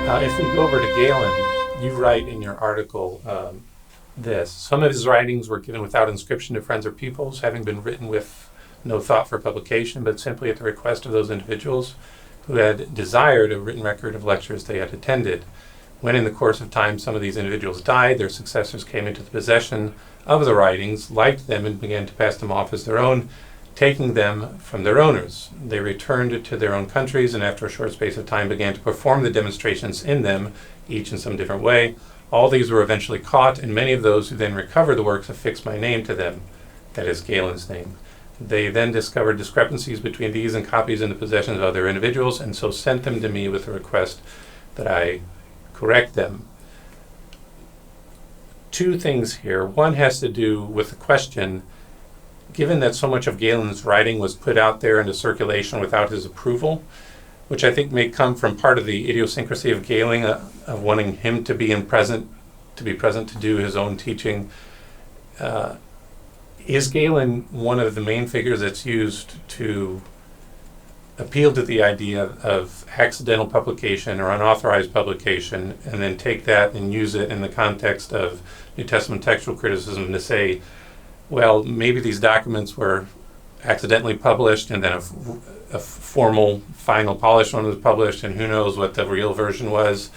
If we go over to Galen, you write in your article this. Some of his writings were given without inscription to friends or pupils, having been written with no thought for publication, but simply at the request of those individuals who had desired a written record of lectures they had attended. When in the course of time some of these individuals died, their successors came into the possession of the writings, liked them, and began to pass them off as their own, taking them from their owners. They returned to their own countries, and after a short space of time began to perform the demonstrations in them, each in some different way. All these were eventually caught, and many of those who then recovered the works affixed my name to them, that is Galen's name. They then discovered discrepancies between these and copies in the possession of other individuals, and so sent them to me with a request that I correct them. Two things here. One has to do with the question, given that so much of Galen's writing was put out there into circulation without his approval, which I think may come from part of the idiosyncrasy of Galen, of wanting him to be present to do his own teaching. Is Galen one of the main figures that's used to appeal to the idea of accidental publication or unauthorized publication, and then take that and use it in the context of New Testament textual criticism to say, well, maybe these documents were accidentally published, and then a formal, final, polished one was published, and who knows what the real version was.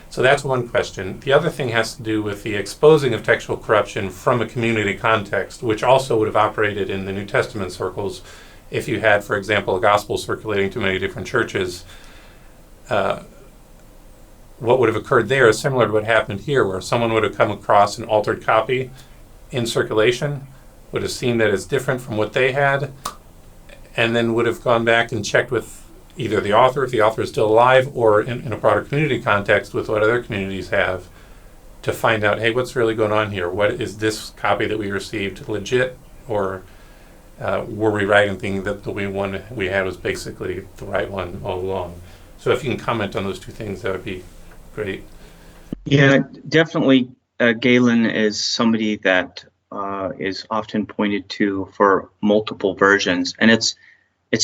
So that's one question. The other thing has to do with the exposing of textual corruption from a community context, which also would have operated in the New Testament circles. If you had, for example, a gospel circulating to many different churches, what would have occurred there is similar to what happened here, where someone would have come across an altered copy in circulation, would have seen that it's different from what they had, and then would have gone back and checked with either the author, if the author is still alive, or in a broader community context with what other communities have, to find out, hey, what's really going on here? What is this copy that we received legit, or were we right in thinking that the one we had was basically the right one all along? So if you can comment on those two things, that would be great. Yeah, definitely. Galen is somebody that is often pointed to for multiple versions, and it's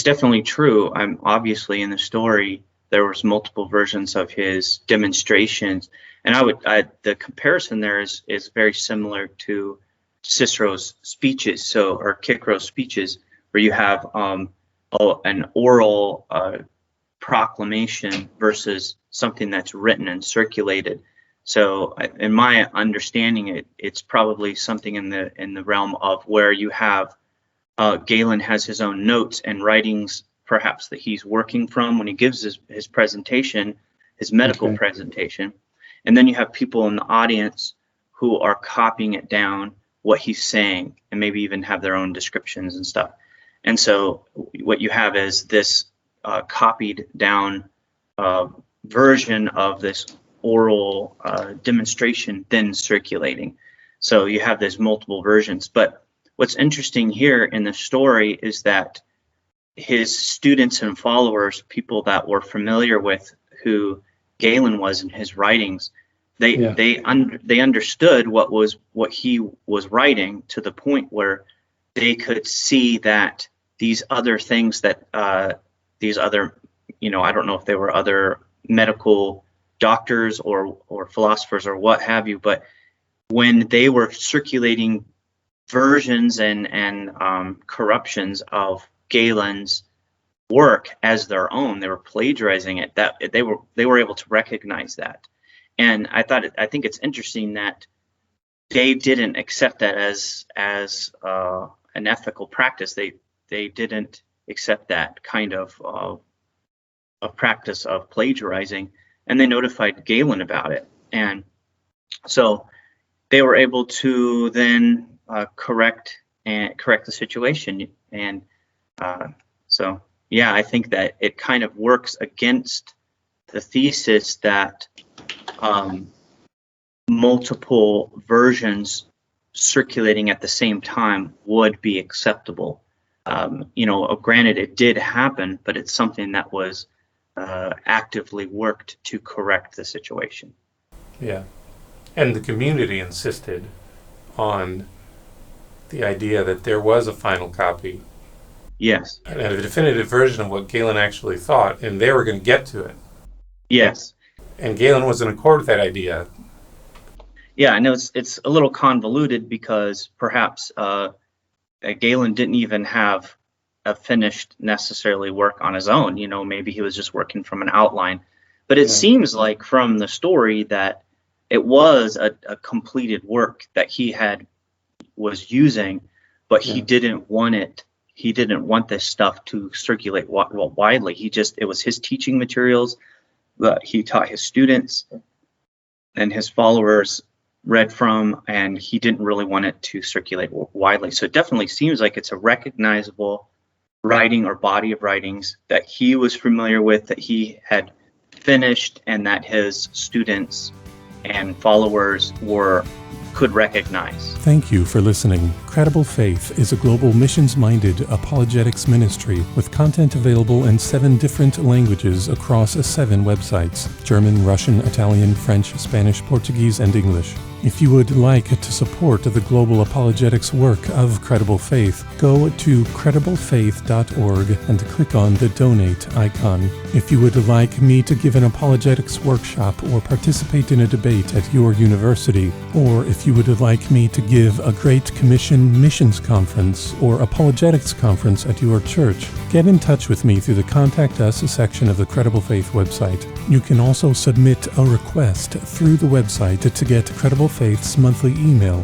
definitely true. Obviously in the story there was multiple versions of his demonstrations, and the comparison there is very similar to Cicero's speeches, or Cicero's speeches, where you have an oral proclamation versus something that's written and circulated. So in my understanding, it's probably something in the realm of where you have Galen has his own notes and writings, perhaps, that he's working from when he gives his presentation, his medical presentation, and then you have people in the audience who are copying it down, what he's saying, and maybe even have their own descriptions and stuff. And so what you have is this copied down version of this oral demonstration then circulating. So you have these multiple versions. But what's interesting here in the story is that his students and followers, people that were familiar with who Galen was in his writings, they understood what he was writing, to the point where they could see that these other things that these other, I don't know if they were other medical doctors or philosophers or what have you, but when they were circulating versions and corruptions of Galen's work as their own, they were plagiarizing it, that they were able to recognize that. And I think it's interesting that they didn't accept that as an ethical practice. They didn't accept that kind of practice of plagiarizing, and they notified Galen about it. And so they were able to then correct the situation. And so yeah, I think that it kind of works against the thesis that multiple versions circulating at the same time would be acceptable. Granted, it did happen, but it's something that was actively worked to correct the situation. Yeah. And the community insisted on the idea that there was a final copy. Yes. And a definitive version of what Galen actually thought, and they were going to get to it. Yes. And Galen was in accord with that idea. Yeah, I know it's a little convoluted because perhaps Galen didn't even have a finished necessarily work on his own. Maybe he was just working from an outline. But it seems like from the story that it was a completed work that he was using, but he didn't want it. He didn't want this stuff to circulate widely. It was his teaching materials that he taught his students and his followers read from, and he didn't really want it to circulate widely. So it definitely seems like it's a recognizable writing or body of writings that he was familiar with, that he had finished, and that his students and followers could recognize. Thank you for listening. Credible Faith is a global missions-minded apologetics ministry with content available in 7 different languages across 7 websites: German, Russian, Italian, French, Spanish, Portuguese, and English. If you would like to support the global apologetics work of Credible Faith, go to crediblefaith.org and click on the donate icon. If you would like me to give an apologetics workshop or participate in a debate at your university, or if you would like me to give a Great Commission missions conference or apologetics conference at your church, get in touch with me through the Contact Us section of the Credible Faith website. You can also submit a request through the website to get Credible Faith's monthly email.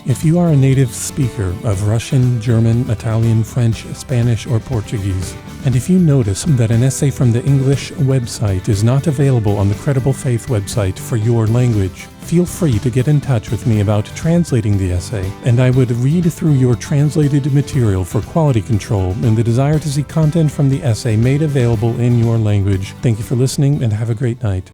If you are a native speaker of Russian, German, Italian, French, Spanish, or Portuguese, and if you notice that an essay from the English website is not available on the Credible Faith website for your language, feel free to get in touch with me about translating the essay, and I would read through your translated material for quality control and the desire to see content from the essay made available in your language. Thank you for listening, and have a great night.